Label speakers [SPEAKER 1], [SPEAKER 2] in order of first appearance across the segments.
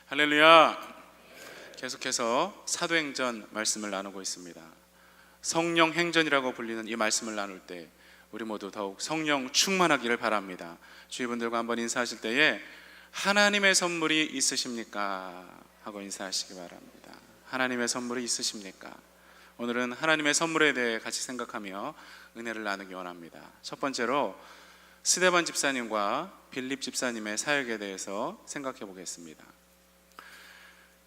[SPEAKER 1] 할렐루야. 계속해서 사도행전 말씀을 나누고 있습니다. 성령 행전이라고 불리는 이 말씀을 나눌 때 우리 모두 더욱 성령 충만하기를 바랍니다. 주위 분들과 한번 인사하실 때에 하나님의 선물이 있으십니까? 하고 인사하시기 바랍니다. 하나님의 선물이 있으십니까? 오늘은 하나님의 선물에 대해 같이 생각하며 은혜를 나누기 원합니다. 첫 번째로 스데반 집사님과 빌립 집사님의 사역에 대해서 생각해 보겠습니다.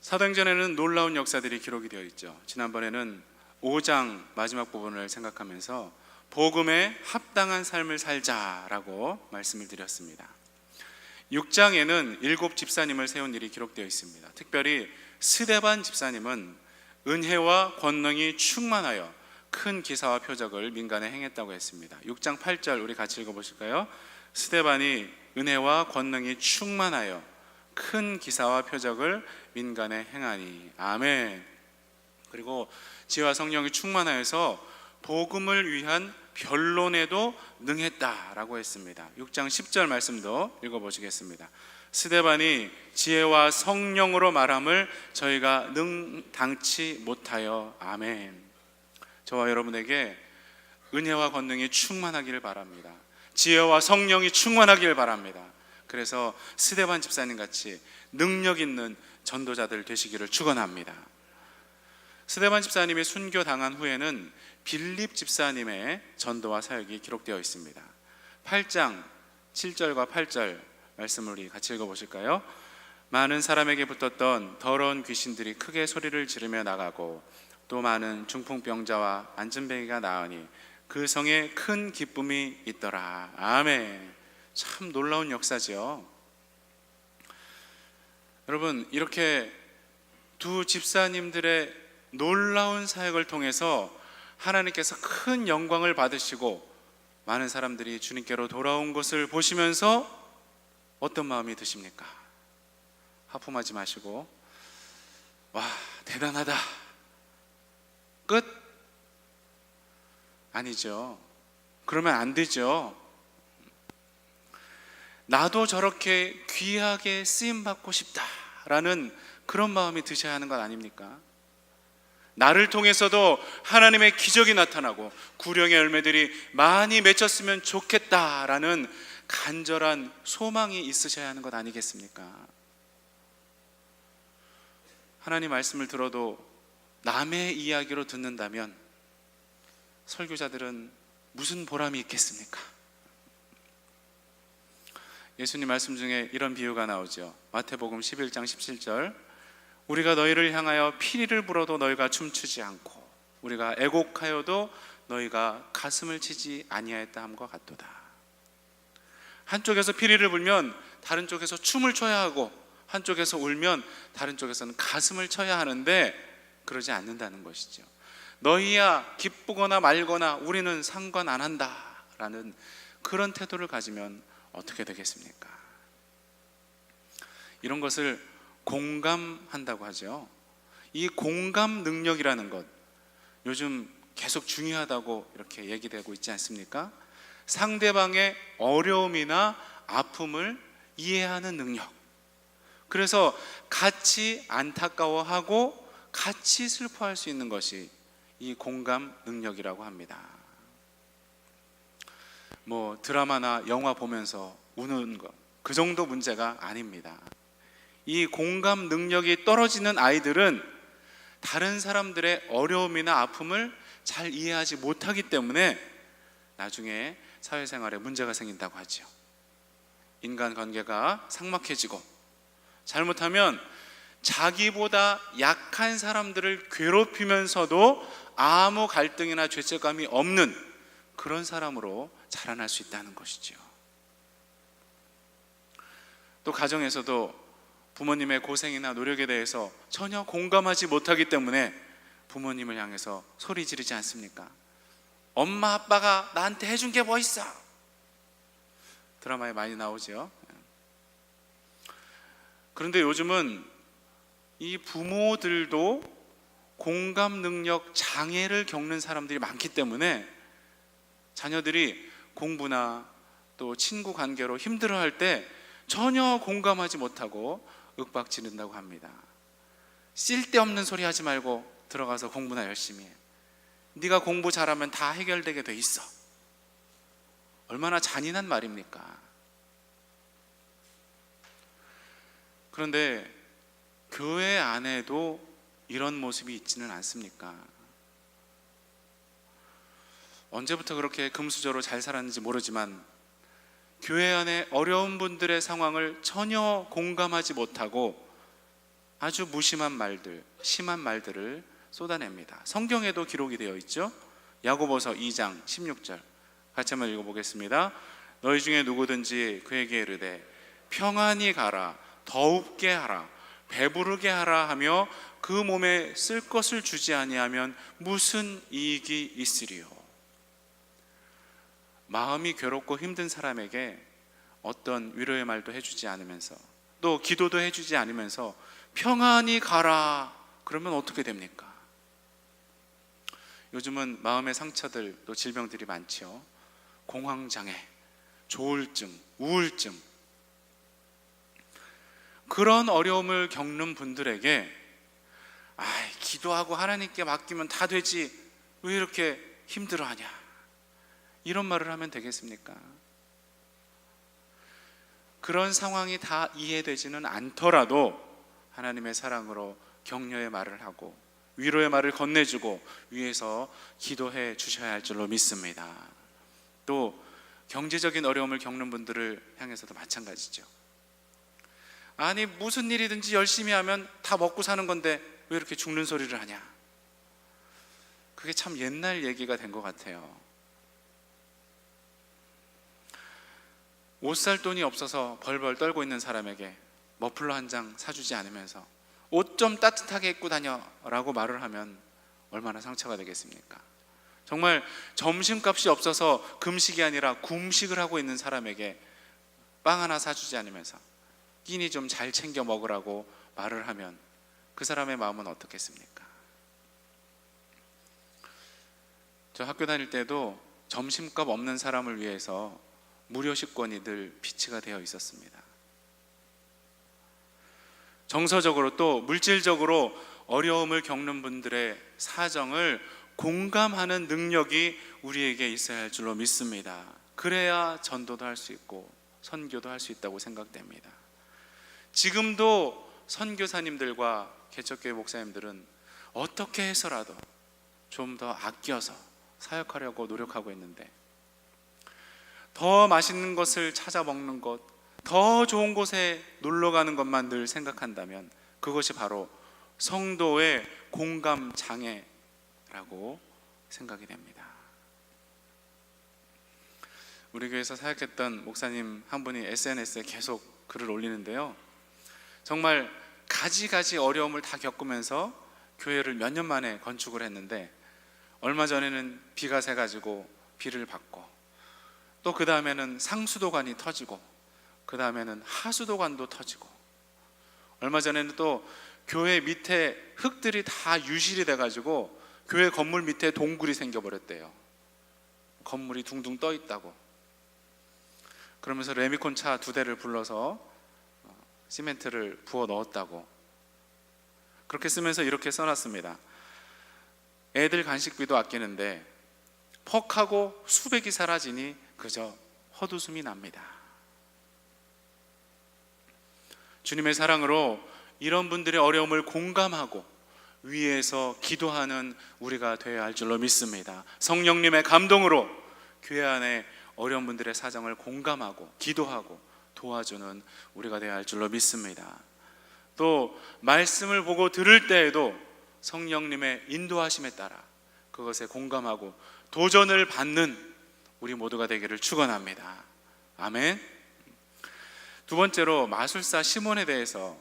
[SPEAKER 1] 사도행전에는 놀라운 역사들이 기록이 되어 있죠. 지난번에는 5장 마지막 부분을 생각하면서 복음에 합당한 삶을 살자라고 말씀을 드렸습니다. 6장에는 7 집사님을 세운 일이 기록되어 있습니다. 특별히 스데반 집사님은 은혜와 권능이 충만하여 큰 기사와 표적을 민간에 행했다고 했습니다. 6장 8절 우리 같이 읽어보실까요? 스데반이 은혜와 권능이 충만하여 큰 기사와 표적을 민간에 행하니. 아멘. 그리고 지혜와 성령이 충만하여서 복음을 위한 변론에도 능했다라고 했습니다. 6장 10절 말씀도 읽어보시겠습니다. 스데반이 지혜와 성령으로 말함을 저희가 능당치 못하여. 아멘. 저와 여러분에게 은혜와 권능이 충만하기를 바랍니다. 지혜와 성령이 충만하기를 바랍니다. 그래서 스데반 집사님 같이 능력 있는 전도자들 되시기를 축원합니다. 스데반 집사님이 순교당한 후에는 빌립 집사님의 전도와 사역이 기록되어 있습니다. 8장 7절과 8절 말씀을 우리 같이 읽어보실까요? 많은 사람에게 붙었던 더러운 귀신들이 크게 소리를 지르며 나가고 또 많은 중풍병자와 안진뱅이가 나으니 그 성에 큰 기쁨이 있더라. 아멘. 참 놀라운 역사죠. 여러분, 이렇게 두 집사님들의 놀라운 사역을 통해서 하나님께서 큰 영광을 받으시고 많은 사람들이 주님께로 돌아온 것을 보시면서 어떤 마음이 드십니까? 하품하지 마시고 와, 대단하다, 끝? 아니죠. 그러면 안 되죠. 나도 저렇게 귀하게 쓰임받고 싶다라는 그런 마음이 드셔야 하는 것 아닙니까? 나를 통해서도 하나님의 기적이 나타나고 구령의 열매들이 많이 맺혔으면 좋겠다라는 간절한 소망이 있으셔야 하는 것 아니겠습니까? 하나님 말씀을 들어도 남의 이야기로 듣는다면 설교자들은 무슨 보람이 있겠습니까? 예수님 말씀 중에 이런 비유가 나오죠. 마태복음 11장 17절 우리가 너희를 향하여 피리를 불어도 너희가 춤추지 않고 우리가 애곡하여도 너희가 가슴을 치지 아니하였다 함과 같도다. 한쪽에서 피리를 불면 다른 쪽에서 춤을 춰야 하고 한쪽에서 울면 다른 쪽에서는 가슴을 쳐야 하는데 그러지 않는다는 것이죠. 너희야 기쁘거나 말거나 우리는 상관 안 한다라는 그런 태도를 가지면 어떻게 되겠습니까? 이런 것을 공감한다고 하죠. 이 공감 능력이라는 것 요즘 계속 중요하다고 이렇게 얘기되고 있지 않습니까? 상대방의 어려움이나 아픔을 이해하는 능력. 그래서 같이 안타까워하고 같이 슬퍼할 수 있는 것이 이 공감 능력이라고 합니다. 뭐 드라마나 영화 보면서 우는 것, 그 정도 문제가 아닙니다. 이 공감 능력이 떨어지는 아이들은 다른 사람들의 어려움이나 아픔을 잘 이해하지 못하기 때문에 나중에 사회생활에 문제가 생긴다고 하죠. 인간관계가 삭막해지고 잘못하면 자기보다 약한 사람들을 괴롭히면서도 아무 갈등이나 죄책감이 없는 그런 사람으로 자라날 수 있다는 것이죠. 또 가정에서도 부모님의 고생이나 노력에 대해서 전혀 공감하지 못하기 때문에 부모님을 향해서 소리 지르지 않습니까? 엄마 아빠가 나한테 해준 게 뭐 있어? 드라마에 많이 나오죠. 그런데 요즘은 이 부모들도 공감 능력 장애를 겪는 사람들이 많기 때문에 자녀들이 공부나 또 친구 관계로 힘들어할 때 전혀 공감하지 못하고 윽박지른다고 합니다. 쓸데없는 소리 하지 말고 들어가서 공부나 열심히 해. 네가 공부 잘하면 다 해결되게 돼 있어. 얼마나 잔인한 말입니까? 그런데 교회 안에도 이런 모습이 있지는 않습니까? 언제부터 그렇게 금수저로 잘 살았는지 모르지만 교회 안에 어려운 분들의 상황을 전혀 공감하지 못하고 아주 무심한 말들, 심한 말들을 쏟아냅니다. 성경에도 기록이 되어 있죠. 야고보서 2장 16절 같이 한번 읽어보겠습니다. 너희 중에 누구든지 그에게 이르되 평안히 가라, 더웁게 하라, 배부르게 하라 하며 그 몸에 쓸 것을 주지 아니하면 무슨 이익이 있으리요. 마음이 괴롭고 힘든 사람에게 어떤 위로의 말도 해주지 않으면서 또 기도도 해주지 않으면서 평안히 가라 그러면 어떻게 됩니까? 요즘은 마음의 상처들 또 질병들이 많지요. 공황장애, 조울증, 우울증, 그런 어려움을 겪는 분들에게 기도하고 하나님께 맡기면 다 되지 왜 이렇게 힘들어하냐, 이런 말을 하면 되겠습니까? 그런 상황이 다 이해되지는 않더라도 하나님의 사랑으로 격려의 말을 하고 위로의 말을 건네주고 위에서 기도해 주셔야 할 줄로 믿습니다. 또 경제적인 어려움을 겪는 분들을 향해서도 마찬가지죠. 아니 무슨 일이든지 열심히 하면 다 먹고 사는 건데 왜 이렇게 죽는 소리를 하냐. 그게 참 옛날 얘기가 된 것 같아요. 옷 살 돈이 없어서 벌벌 떨고 있는 사람에게 머플러 한 장 사주지 않으면서 옷 좀 따뜻하게 입고 다녀라고 말을 하면 얼마나 상처가 되겠습니까? 정말 점심값이 없어서 금식이 아니라 굶식을 하고 있는 사람에게 빵 하나 사주지 않으면서 끼니 좀 잘 챙겨 먹으라고 말을 하면 그 사람의 마음은 어떻겠습니까? 저 학교 다닐 때도 점심값 없는 사람을 위해서 무료 식권이 늘 비치가 되어 있었습니다. 정서적으로 또 물질적으로 어려움을 겪는 분들의 사정을 공감하는 능력이 우리에게 있어야 할 줄로 믿습니다. 그래야 전도도 할 수 있고 선교도 할 수 있다고 생각됩니다. 지금도 선교사님들과 개척교회 목사님들은 어떻게 해서라도 좀 더 아껴서 사역하려고 노력하고 있는데, 더 맛있는 것을 찾아 먹는 것, 더 좋은 곳에 놀러 가는 것만 늘 생각한다면 그것이 바로 성도의 공감 장애라고 생각이 됩니다. 우리 교회에서 사역했던 목사님 한 분이 SNS에 계속 글을 올리는데요, 정말 가지가지 어려움을 다 겪으면서 교회를 몇 년 만에 건축을 했는데 얼마 전에는 비가 새가지고 비를 받고 또 그 다음에는 상수도관이 터지고 그 다음에는 하수도관도 터지고 얼마 전에는 또 교회 밑에 흙들이 다 유실이 돼가지고 교회 건물 밑에 동굴이 생겨버렸대요. 건물이 둥둥 떠 있다고. 그러면서 레미콘 차 2대를 불러서 시멘트를 부어 넣었다고. 그렇게 쓰면서 이렇게 써놨습니다. 애들 간식비도 아끼는데 퍽하고 수백이 사라지니 그저 헛웃음이 납니다. 주님의 사랑으로 이런 분들의 어려움을 공감하고 위에서 기도하는 우리가 되어야 할 줄로 믿습니다. 성령님의 감동으로 교회 안에 어려운 분들의 사정을 공감하고 기도하고 도와주는 우리가 되어야 할 줄로 믿습니다. 또 말씀을 보고 들을 때에도 성령님의 인도하심에 따라 그것에 공감하고 도전을 받는 우리 모두가 되기를 축원합니다. 아멘. 두 번째로 마술사 시몬에 대해서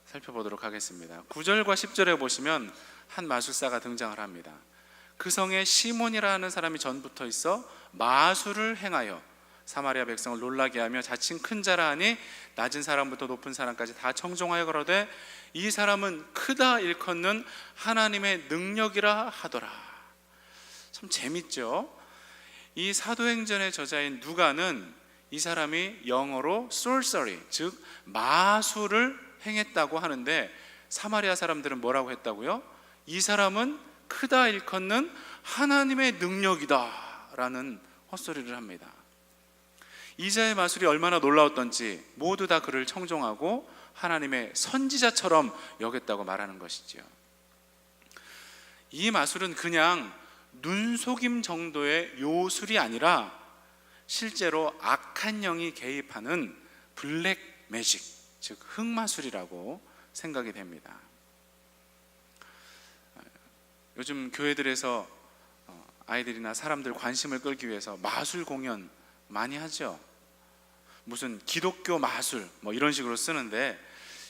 [SPEAKER 1] 살펴보도록 하겠습니다. 9절과 10절에 보시면 한 마술사가 등장을 합니다. 그 성에 시몬이라는 사람이 전부터 있어 마술을 행하여 사마리아 백성을 놀라게 하며 자칭 큰 자라 하니 낮은 사람부터 높은 사람까지 다 청종하여 가로되 이 사람은 크다 일컫는 하나님의 능력이라 하더라. 참 재밌죠? 이 사도행전의 저자인 누가는 이 사람이 영어로 sorcery, 즉 마술을 행했다고 하는데 사마리아 사람들은 뭐라고 했다고요? 이 사람은 크다 일컫는 하나님의 능력이다 라는 헛소리를 합니다. 이사야의 마술이 얼마나 놀라웠던지 모두 다 그를 청종하고 하나님의 선지자처럼 여겼다고 말하는 것이지요. 이 마술은 그냥 눈속임 정도의 요술이 아니라 실제로 악한 영이 개입하는 블랙 매직, 즉 흑마술이라고 생각이 됩니다. 요즘 교회들에서 아이들이나 사람들 관심을 끌기 위해서 마술 공연 많이 하죠. 무슨 기독교 마술 뭐 이런 식으로 쓰는데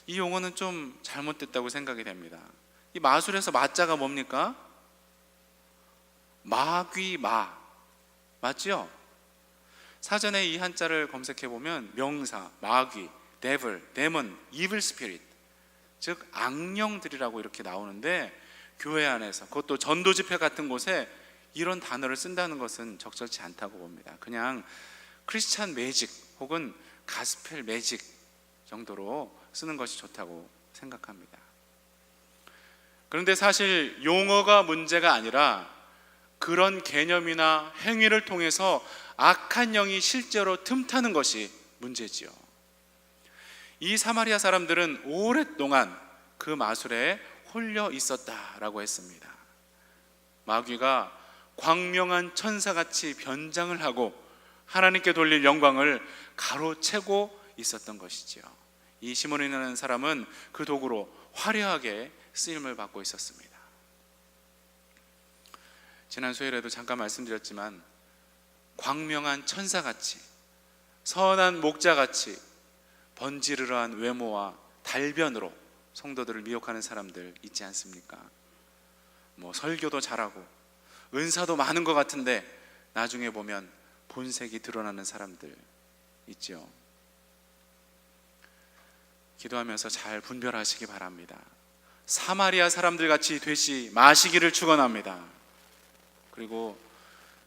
[SPEAKER 1] 이 용어는 좀 잘못됐다고 생각이 됩니다. 이 마술에서 마자가 뭡니까? 마귀마 맞죠? 사전에 이 한자를 검색해 보면 명사, 마귀, devil, demon, evil spirit, 즉 악령들이라고 이렇게 나오는데 교회 안에서 그것도 전도 집회 같은 곳에 이런 단어를 쓴다는 것은 적절치 않다고 봅니다. 그냥 크리스찬 매직 혹은 가스펠 매직 정도로 쓰는 것이 좋다고 생각합니다. 그런데 사실 용어가 문제가 아니라 그런 개념이나 행위를 통해서 악한 영이 실제로 틈타는 것이 문제지요. 이 사마리아 사람들은 오랫동안 그 마술에 홀려 있었다라고 했습니다. 마귀가 광명한 천사같이 변장을 하고 하나님께 돌릴 영광을 가로채고 있었던 것이지요. 이 시몬이라는 사람은 그 도구로 화려하게 쓰임을 받고 있었습니다. 지난 수요일에도 잠깐 말씀드렸지만 광명한 천사같이 선한 목자같이 번지르르한 외모와 달변으로 성도들을 미혹하는 사람들 있지 않습니까? 뭐 설교도 잘하고 은사도 많은 것 같은데 나중에 보면 본색이 드러나는 사람들 있죠. 기도하면서 잘 분별하시기 바랍니다. 사마리아 사람들 같이 되지 마시기를 축원합니다. 그리고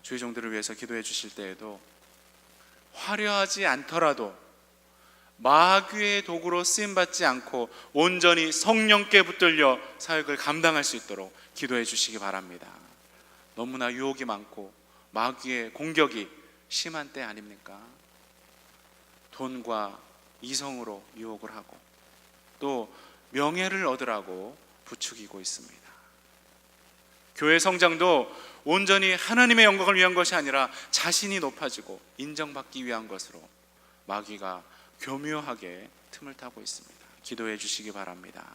[SPEAKER 1] 주의 종들을 위해서 기도해 주실 때에도 화려하지 않더라도 마귀의 도구로 쓰임받지 않고 온전히 성령께 붙들려 사역을 감당할 수 있도록 기도해 주시기 바랍니다. 너무나 유혹이 많고 마귀의 공격이 심한 때 아닙니까? 돈과 이성으로 유혹을 하고 또 명예를 얻으라고 부추기고 있습니다. 교회 성장도 온전히 하나님의 영광을 위한 것이 아니라 자신이 높아지고 인정받기 위한 것으로 마귀가 교묘하게 틈을 타고 있습니다. 기도해 주시기 바랍니다.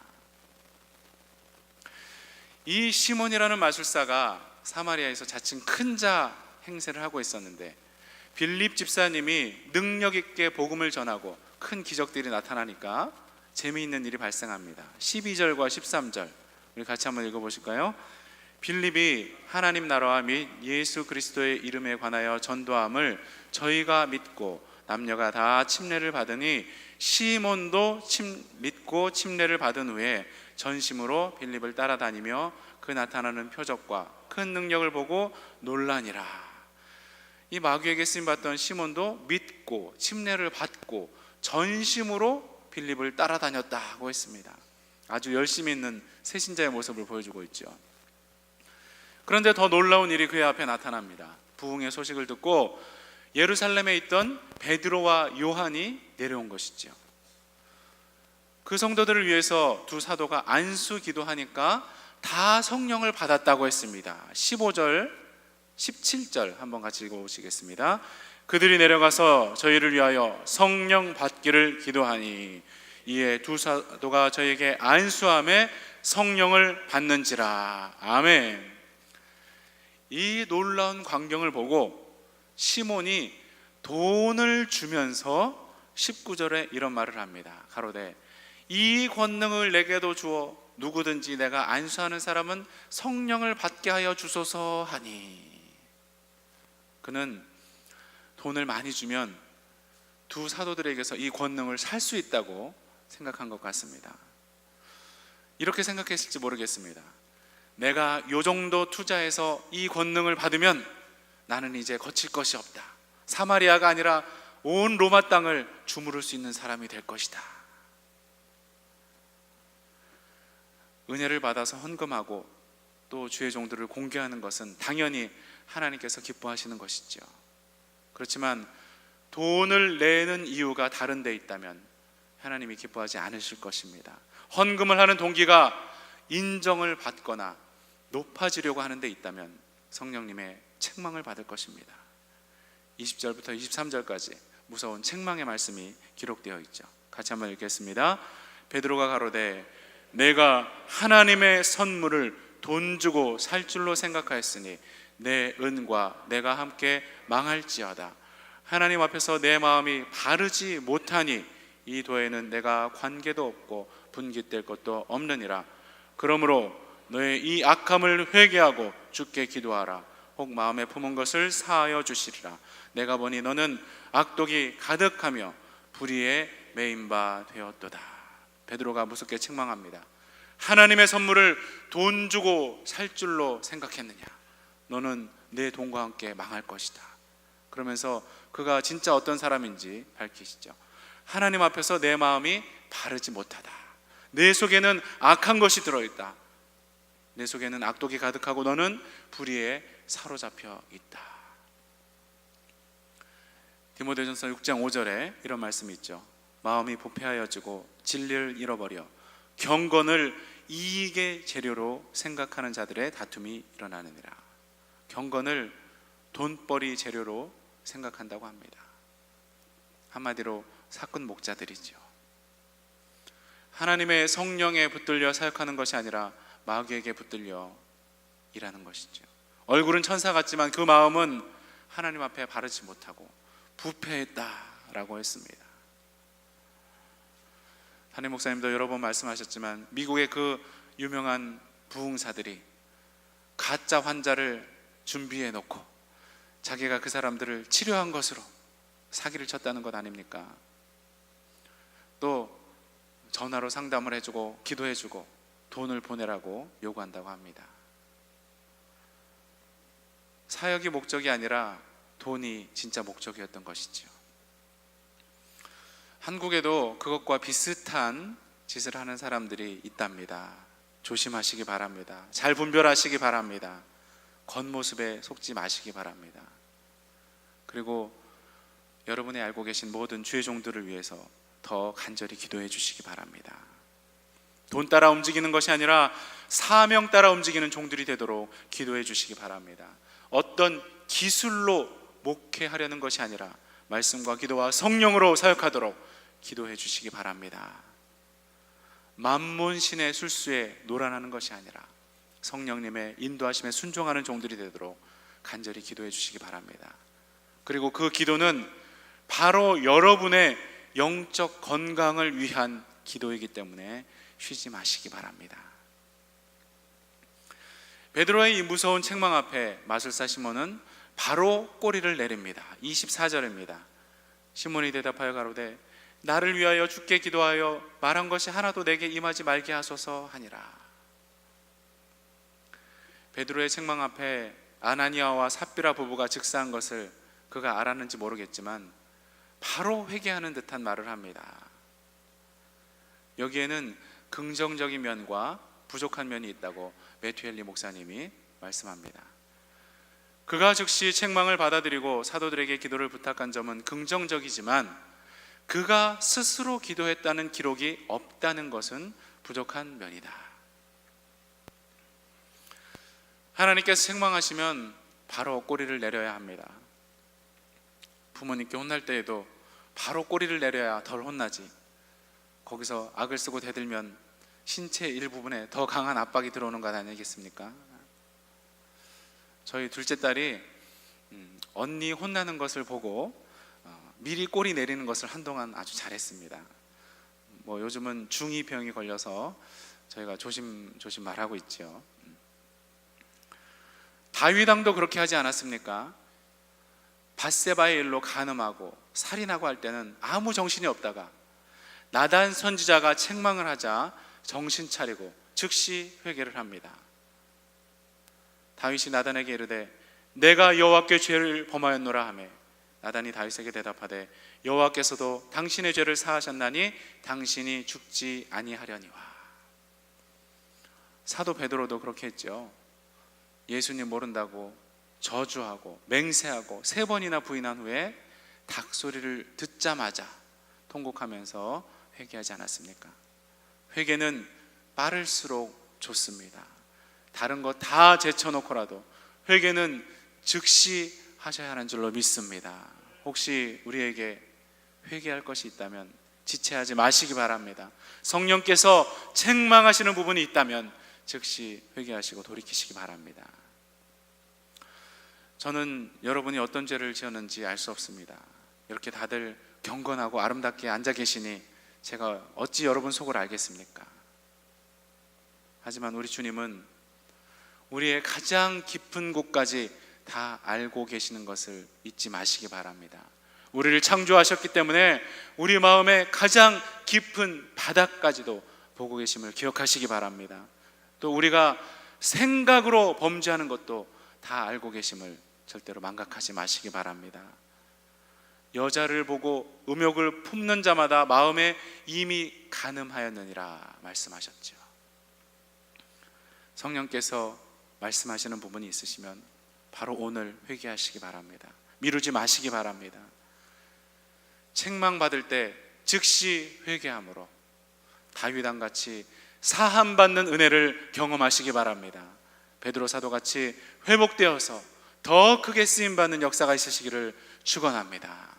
[SPEAKER 1] 이 시몬이라는 마술사가 사마리아에서 자칭 큰 자 행세를 하고 있었는데 빌립 집사님이 능력 있게 복음을 전하고 큰 기적들이 나타나니까 재미있는 일이 발생합니다. 12절과 13절 우리 같이 한번 읽어보실까요? 빌립이 하나님 나라와 및 예수 그리스도의 이름에 관하여 전도함을 저희가 믿고 남녀가 다 침례를 받으니 시몬도 믿고 침례를 받은 후에 전심으로 빌립을 따라다니며 그 나타나는 표적과 큰 능력을 보고 놀라니라. 이 마귀에게 쓰임받던 시몬도 믿고 침례를 받고 전심으로 빌립을 따라다녔다고 했습니다. 아주 열심히 있는 새신자의 모습을 보여주고 있죠. 그런데 더 놀라운 일이 그의 앞에 나타납니다. 부흥의 소식을 듣고 예루살렘에 있던 베드로와 요한이 내려온 것이죠. 그 성도들을 위해서 두 사도가 안수 기도하니까 다 성령을 받았다고 했습니다. 15절, 17절 한번 같이 읽어보시겠습니다. 그들이 내려가서 저희를 위하여 성령 받기를 기도하니 이에 두 사도가 저에게 안수함에 성령을 받는지라. 아멘. 이 놀라운 광경을 보고 시몬이 돈을 주면서 19절에 이런 말을 합니다. 가로되 이 권능을 내게도 주어 누구든지 내가 안수하는 사람은 성령을 받게 하여 주소서 하니. 그는 돈을 많이 주면 두 사도들에게서 이 권능을 살 수 있다고 생각한 것 같습니다. 이렇게 생각했을지 모르겠습니다. 내가 요 정도 투자해서 이 권능을 받으면 나는 이제 거칠 것이 없다. 사마리아가 아니라 온 로마 땅을 주무를 수 있는 사람이 될 것이다. 은혜를 받아서 헌금하고 또 주의 종들을 공개하는 것은 당연히 하나님께서 기뻐하시는 것이죠. 그렇지만 돈을 내는 이유가 다른 데 있다면 하나님이 기뻐하지 않으실 것입니다. 헌금을 하는 동기가 인정을 받거나 높아지려고 하는 데 있다면 성령님의 책망을 받을 것입니다. 20절부터 23절까지 무서운 책망의 말씀이 기록되어 있죠. 같이 한번 읽겠습니다. 베드로가 가로되 내가 하나님의 선물을 돈 주고 살 줄로 생각하였으니 내 은과 내가 함께 망할지어다. 하나님 앞에서 내 마음이 바르지 못하니 이 도에는 내가 관계도 없고 분깃될 것도 없느니라. 그러므로 너의 이 악함을 회개하고 주께 기도하라. 혹 마음에 품은 것을 사하여 주시리라. 내가 보니 너는 악독이 가득하며 불의에 매인 바 되었도다. 베드로가 무섭게 책망합니다. 하나님의 선물을 돈 주고 살 줄로 생각했느냐? 너는 내 돈과 함께 망할 것이다. 그러면서 그가 진짜 어떤 사람인지 밝히시죠. 하나님 앞에서 내 마음이 바르지 못하다. 내 속에는 악한 것이 들어있다. 내 속에는 악독이 가득하고 너는 불의에 사로잡혀 있다. 디모데전서 6장 5절에 이런 말씀이 있죠. 마음이 부패하여지고 진리를 잃어버려 경건을 이익의 재료로 생각하는 자들의 다툼이 일어나느니라. 경건을 돈벌이 재료로 생각한다고 합니다. 한마디로 사꾼 목자들이죠. 하나님의 성령에 붙들려 사역하는 것이 아니라 마귀에게 붙들려 일하는 것이죠. 얼굴은 천사 같지만 그 마음은 하나님 앞에 바르지 못하고 부패했다라고 했습니다. 담임 목사님도 여러 번 말씀하셨지만 미국의 그 유명한 부흥사들이 가짜 환자를 준비해 놓고 자기가 그 사람들을 치료한 것으로 사기를 쳤다는 것 아닙니까? 또 전화로 상담을 해주고 기도해주고 돈을 보내라고 요구한다고 합니다. 사역이 목적이 아니라 돈이 진짜 목적이었던 것이죠. 한국에도 그것과 비슷한 짓을 하는 사람들이 있답니다. 조심하시기 바랍니다. 잘 분별하시기 바랍니다. 겉모습에 속지 마시기 바랍니다. 그리고 여러분이 알고 계신 모든 주의 종들을 위해서 더 간절히 기도해 주시기 바랍니다. 돈 따라 움직이는 것이 아니라 사명 따라 움직이는 종들이 되도록 기도해 주시기 바랍니다. 어떤 기술로 목회하려는 것이 아니라 말씀과 기도와 성령으로 사역하도록 기도해 주시기 바랍니다. 만몬신의 술수에 노란하는 것이 아니라 성령님의 인도하심에 순종하는 종들이 되도록 간절히 기도해 주시기 바랍니다. 그리고 그 기도는 바로 여러분의 영적 건강을 위한 기도이기 때문에 쉬지 마시기 바랍니다. 베드로의 이 무서운 책망 앞에 마술사 시몬은 바로 꼬리를 내립니다. 24절입니다. 시몬이 대답하여 가로되 나를 위하여 주께 기도하여 말한 것이 하나도 내게 임하지 말게 하소서 하니라. 베드로의 책망 앞에 아나니아와 삽비라 부부가 즉사한 것을 그가 알았는지 모르겠지만 바로 회개하는 듯한 말을 합니다. 여기에는 긍정적인 면과 부족한 면이 있다고 매튜 헨리 목사님이 말씀합니다. 그가 즉시 책망을 받아들이고 사도들에게 기도를 부탁한 점은 긍정적이지만 그가 스스로 기도했다는 기록이 없다는 것은 부족한 면이다. 하나님께서 책망하시면 바로 꼬리를 내려야 합니다. 부모님께 혼날 때에도 바로 꼬리를 내려야 덜 혼나지, 거기서 악을 쓰고 대들면 신체 일부분에 더 강한 압박이 들어오는 것 아니겠습니까? 저희 둘째 딸이 언니 혼나는 것을 보고 미리 꼬리 내리는 것을 한동안 아주 잘했습니다. 요즘은 중2병이 걸려서 저희가 조심조심 말하고 있죠. 다윗 왕도 그렇게 하지 않았습니까? 밧세바의 일로 간음하고 살인하고 할 때는 아무 정신이 없다가 나단 선지자가 책망을 하자 정신 차리고 즉시 회개를 합니다. 다윗이 나단에게 이르되 내가 여호와께 죄를 범하였노라 하매 나단이 다윗에게 대답하되 여호와께서도 당신의 죄를 사하셨나니 당신이 죽지 아니하려니와. 사도 베드로도 그렇게 했죠. 예수님 모른다고 저주하고 맹세하고 3번이나 부인한 후에 닭소리를 듣자마자 통곡하면서 회개하지 않았습니까? 회개는 빠를수록 좋습니다. 다른 거 다 제쳐놓고라도 회개는 즉시 하셔야 하는 줄로 믿습니다. 혹시 우리에게 회개할 것이 있다면 지체하지 마시기 바랍니다. 성령께서 책망하시는 부분이 있다면 즉시 회개하시고 돌이키시기 바랍니다. 저는 여러분이 어떤 죄를 지었는지 알 수 없습니다. 이렇게 다들 경건하고 아름답게 앉아 계시니 제가 어찌 여러분 속을 알겠습니까? 하지만 우리 주님은 우리의 가장 깊은 곳까지 다 알고 계시는 것을 잊지 마시기 바랍니다. 우리를 창조하셨기 때문에 우리 마음의 가장 깊은 바닥까지도 보고 계심을 기억하시기 바랍니다. 또 우리가 생각으로 범죄하는 것도 다 알고 계심을 절대로 망각하지 마시기 바랍니다. 여자를 보고 음욕을 품는 자마다 마음에 이미 간음하였느니라 말씀하셨죠. 성령께서 말씀하시는 부분이 있으시면 바로 오늘 회개하시기 바랍니다. 미루지 마시기 바랍니다. 책망받을 때 즉시 회개함으로 다윗왕 같이 사함받는 은혜를 경험하시기 바랍니다. 베드로 사도같이 회복되어서 더 크게 쓰임받는 역사가 있으시기를 축원합니다.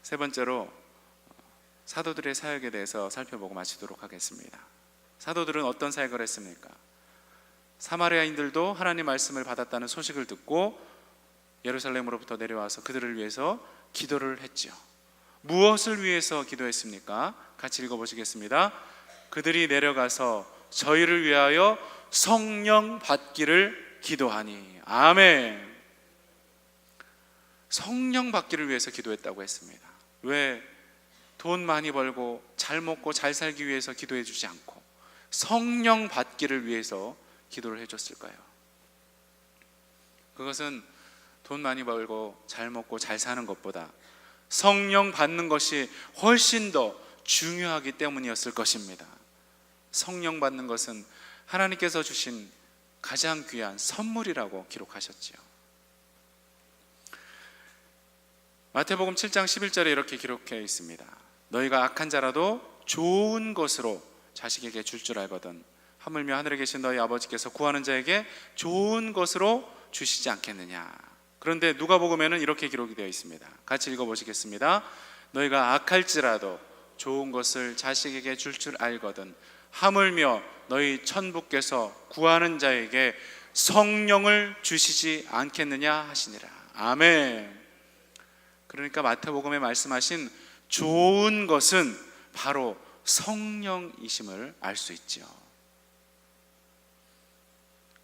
[SPEAKER 1] 세 번째로 사도들의 사역에 대해서 살펴보고 마치도록 하겠습니다. 사도들은 어떤 사역을 했습니까? 사마리아인들도 하나님 말씀을 받았다는 소식을 듣고 예루살렘으로부터 내려와서 그들을 위해서 기도를 했죠. 무엇을 위해서 기도했습니까? 같이 읽어보시겠습니다. 그들이 내려가서 저희를 위하여 성령 받기를 기도하니. 아멘. 성령 받기를 위해서 기도했다고 했습니다. 왜 돈 많이 벌고 잘 먹고 잘 살기 위해서 기도해 주지 않고 성령 받기를 위해서 기도를 해줬을까요? 그것은 돈 많이 벌고 잘 먹고 잘 사는 것보다 성령 받는 것이 훨씬 더 중요하기 때문이었을 것입니다. 성령 받는 것은 하나님께서 주신 가장 귀한 선물이라고 기록하셨지요. 마태복음 7장 11절에 이렇게 기록해 있습니다. 너희가 악한 자라도 좋은 것으로 자식에게 줄 줄 알거든 하물며 하늘에 계신 너희 아버지께서 구하는 자에게 좋은 것으로 주시지 않겠느냐. 그런데 누가복음에는 이렇게 기록이 되어 있습니다. 같이 읽어보시겠습니다. 너희가 악할지라도 좋은 것을 자식에게 줄 줄 알거든 하물며 너희 천부께서 구하는 자에게 성령을 주시지 않겠느냐 하시니라. 아멘. 그러니까 마태복음에 말씀하신 좋은 것은 바로 성령이심을 알 수 있죠.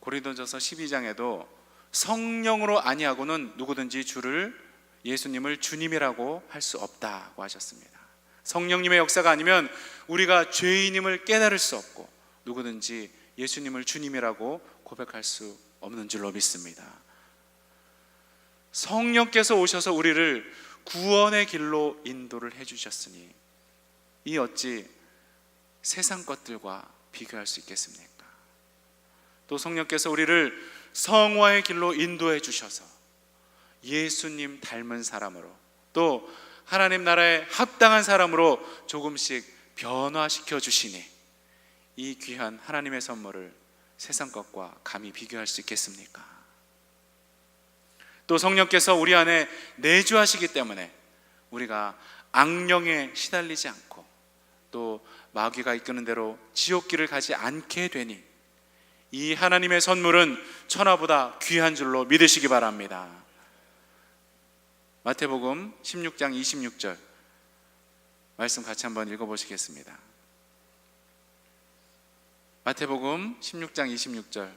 [SPEAKER 1] 고린도전서 12장에도 성령으로 아니하고는 누구든지 주를 예수님을 주님이라고 할 수 없다고 하셨습니다. 성령님의 역사가 아니면 우리가 죄인임을 깨달을 수 없고 누구든지 예수님을 주님이라고 고백할 수 없는 줄로 믿습니다. 성령께서 오셔서 우리를 구원의 길로 인도를 해주셨으니 이 어찌 세상 것들과 비교할 수 있겠습니까? 또 성령께서 우리를 성화의 길로 인도해 주셔서 예수님 닮은 사람으로 또 하나님 나라에 합당한 사람으로 조금씩 변화시켜 주시니 이 귀한 하나님의 선물을 세상 것과 감히 비교할 수 있겠습니까? 또 성령께서 우리 안에 내주하시기 때문에 우리가 악령에 시달리지 않고 또 마귀가 이끄는 대로 지옥길을 가지 않게 되니 이 하나님의 선물은 천하보다 귀한 줄로 믿으시기 바랍니다. 마태복음 16장 26절 말씀 같이 한번 읽어보시겠습니다. 마태복음 16장 26절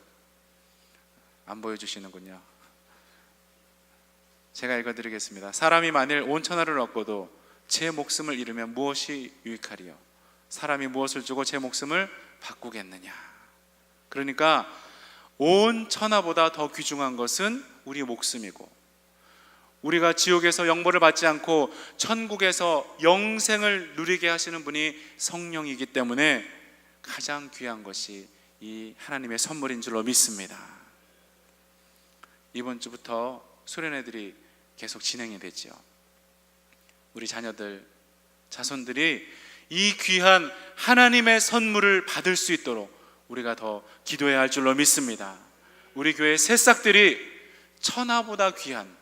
[SPEAKER 1] 안 보여주시는군요. 제가 읽어드리겠습니다. 사람이 만일 온 천하를 얻고도 제 목숨을 잃으면 무엇이 유익하리요? 사람이 무엇을 주고 제 목숨을 바꾸겠느냐? 그러니까 온 천하보다 더 귀중한 것은 우리 목숨이고 우리가 지옥에서 영벌을 받지 않고 천국에서 영생을 누리게 하시는 분이 성령이기 때문에 가장 귀한 것이 이 하나님의 선물인 줄로 믿습니다. 이번 주부터 수련회들이 계속 진행이 되죠. 우리 자녀들, 자손들이 이 귀한 하나님의 선물을 받을 수 있도록 우리가 더 기도해야 할 줄로 믿습니다. 우리 교회 새싹들이 천하보다 귀한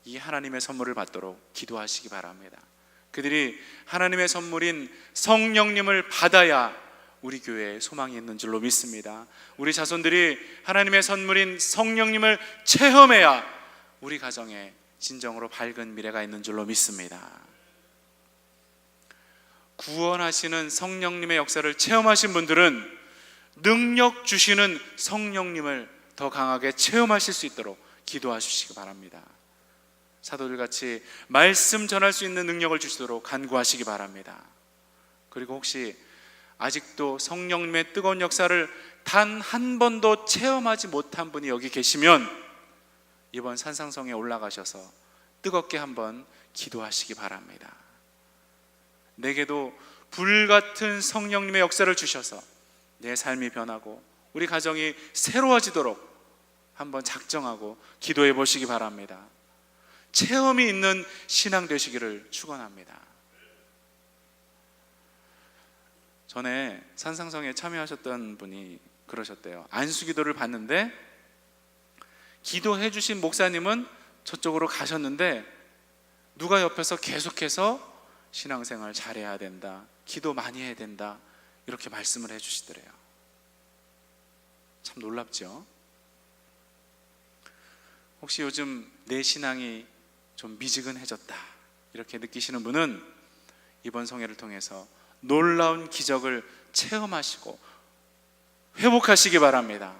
[SPEAKER 1] 이 하나님의 선물을 받도록 기도하시기 바랍니다. 그들이 하나님의 선물인 성령님을 받아야 우리 교회에 소망이 있는 줄로 믿습니다. 우리 자손들이 하나님의 선물인 성령님을 체험해야 우리 가정에 진정으로 밝은 미래가 있는 줄로 믿습니다. 구원하시는 성령님의 역사를 체험하신 분들은 능력 주시는 성령님을 더 강하게 체험하실 수 있도록 기도하시기 바랍니다. 사도들같이 말씀 전할 수 있는 능력을 주시도록 간구하시기 바랍니다. 그리고 혹시 아직도 성령님의 뜨거운 역사를 단 한 번도 체험하지 못한 분이 여기 계시면 이번 산상성에 올라가셔서 뜨겁게 한번 기도하시기 바랍니다. 내게도 불같은 성령님의 역사를 주셔서 내 삶이 변하고 우리 가정이 새로워지도록 한번 작정하고 기도해 보시기 바랍니다. 체험이 있는 신앙 되시기를 축원합니다. 전에 산상성에 참여하셨던 분이 그러셨대요. 안수기도를 받는데 기도해 주신 목사님은 저쪽으로 가셨는데 누가 옆에서 계속해서 신앙생활 잘해야 된다, 기도 많이 해야 된다, 이렇게 말씀을 해 주시더래요. 참 놀랍죠? 혹시 요즘 내 신앙이 좀 미지근해졌다 이렇게 느끼시는 분은 이번 성회를 통해서 놀라운 기적을 체험하시고 회복하시기 바랍니다.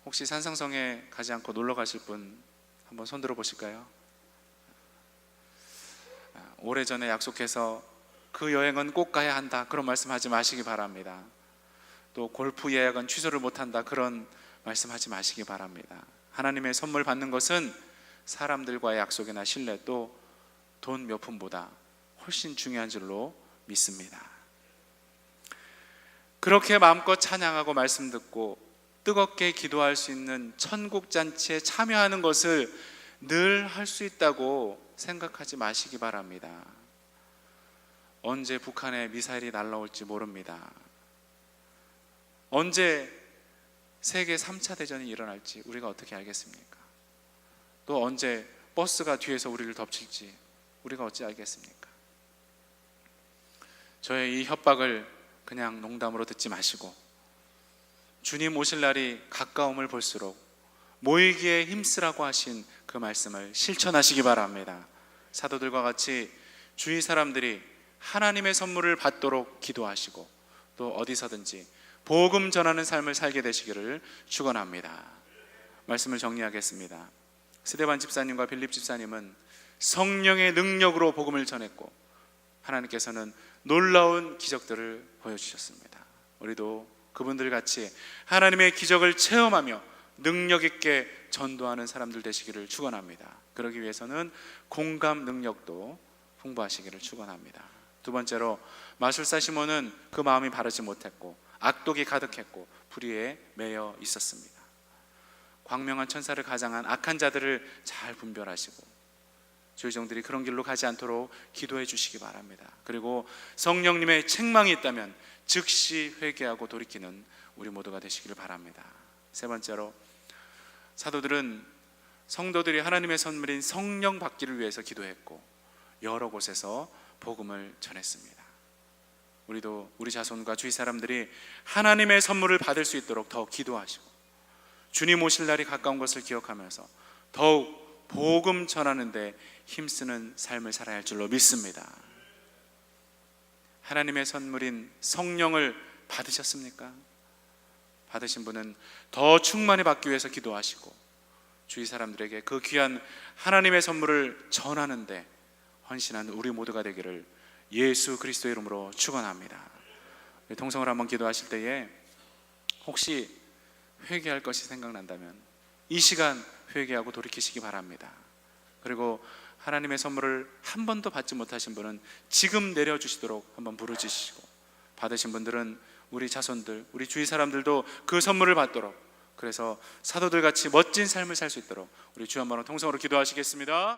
[SPEAKER 1] 혹시 산상성에 가지 않고 놀러 가실 분 한번 손 들어 보실까요? 오래전에 약속해서 그 여행은 꼭 가야 한다 그런 말씀하지 마시기 바랍니다. 또 골프 예약은 취소를 못한다 그런 말씀하지 마시기 바랍니다. 하나님의 선물 받는 것은 사람들과의 약속이나 신뢰 또 돈 몇 푼보다 훨씬 중요한 줄로 믿습니다. 그렇게 마음껏 찬양하고 말씀 듣고 뜨겁게 기도할 수 있는 천국잔치에 참여하는 것을 늘 할 수 있다고 생각하지 마시기 바랍니다. 언제 북한에 미사일이 날아올지 모릅니다. 언제 세계 3차 대전이 일어날지 우리가 어떻게 알겠습니까? 또 언제 버스가 뒤에서 우리를 덮칠지 우리가 어찌 알겠습니까? 저의 이 협박을 그냥 농담으로 듣지 마시고 주님 오실 날이 가까움을 볼수록 모이기에 힘쓰라고 하신 그 말씀을 실천하시기 바랍니다. 사도들과 같이 주위 사람들이 하나님의 선물을 받도록 기도하시고 또 어디서든지 복음 전하는 삶을 살게 되시기를 축원합니다. 말씀을 정리하겠습니다. 스데반 집사님과 빌립 집사님은 성령의 능력으로 복음을 전했고 하나님께서는 놀라운 기적들을 보여주셨습니다. 우리도 그분들 같이 하나님의 기적을 체험하며 능력 있게 전도하는 사람들 되시기를 축원합니다. 그러기 위해서는 공감 능력도 풍부하시기를 축원합니다. 두 번째로 마술사 시몬은 그 마음이 바르지 못했고 악독이 가득했고 불의에 매여 있었습니다. 광명한 천사를 가장한 악한 자들을 잘 분별하시고 주의 종들이 그런 길로 가지 않도록 기도해 주시기 바랍니다. 그리고 성령님의 책망이 있다면 즉시 회개하고 돌이키는 우리 모두가 되시기를 바랍니다. 세 번째로 사도들은 성도들이 하나님의 선물인 성령 받기를 위해서 기도했고 여러 곳에서 복음을 전했습니다. 우리도 우리 자손과 주위 사람들이 하나님의 선물을 받을 수 있도록 더 기도하시고 주님 오실 날이 가까운 것을 기억하면서 더욱 복음 전하는 데 힘쓰는 삶을 살아야 할 줄로 믿습니다. 하나님의 선물인 성령을 받으셨습니까? 받으신 분은 더 충만히 받기 위해서 기도하시고 주위 사람들에게 그 귀한 하나님의 선물을 전하는 데 헌신한 우리 모두가 되기를 예수 그리스도의 이름으로 축원합니다. 통성을 한번 기도하실 때에 혹시 회개할 것이 생각난다면 이 시간 회개하고 돌이키시기 바랍니다. 그리고 하나님의 선물을 한 번도 받지 못하신 분은 지금 내려주시도록 한번 부르짖으시고 받으신 분들은 우리 자손들, 우리 주위 사람들도 그 선물을 받도록, 그래서 사도들 같이 멋진 삶을 살 수 있도록 우리 주 한 번 통성으로 기도하시겠습니다.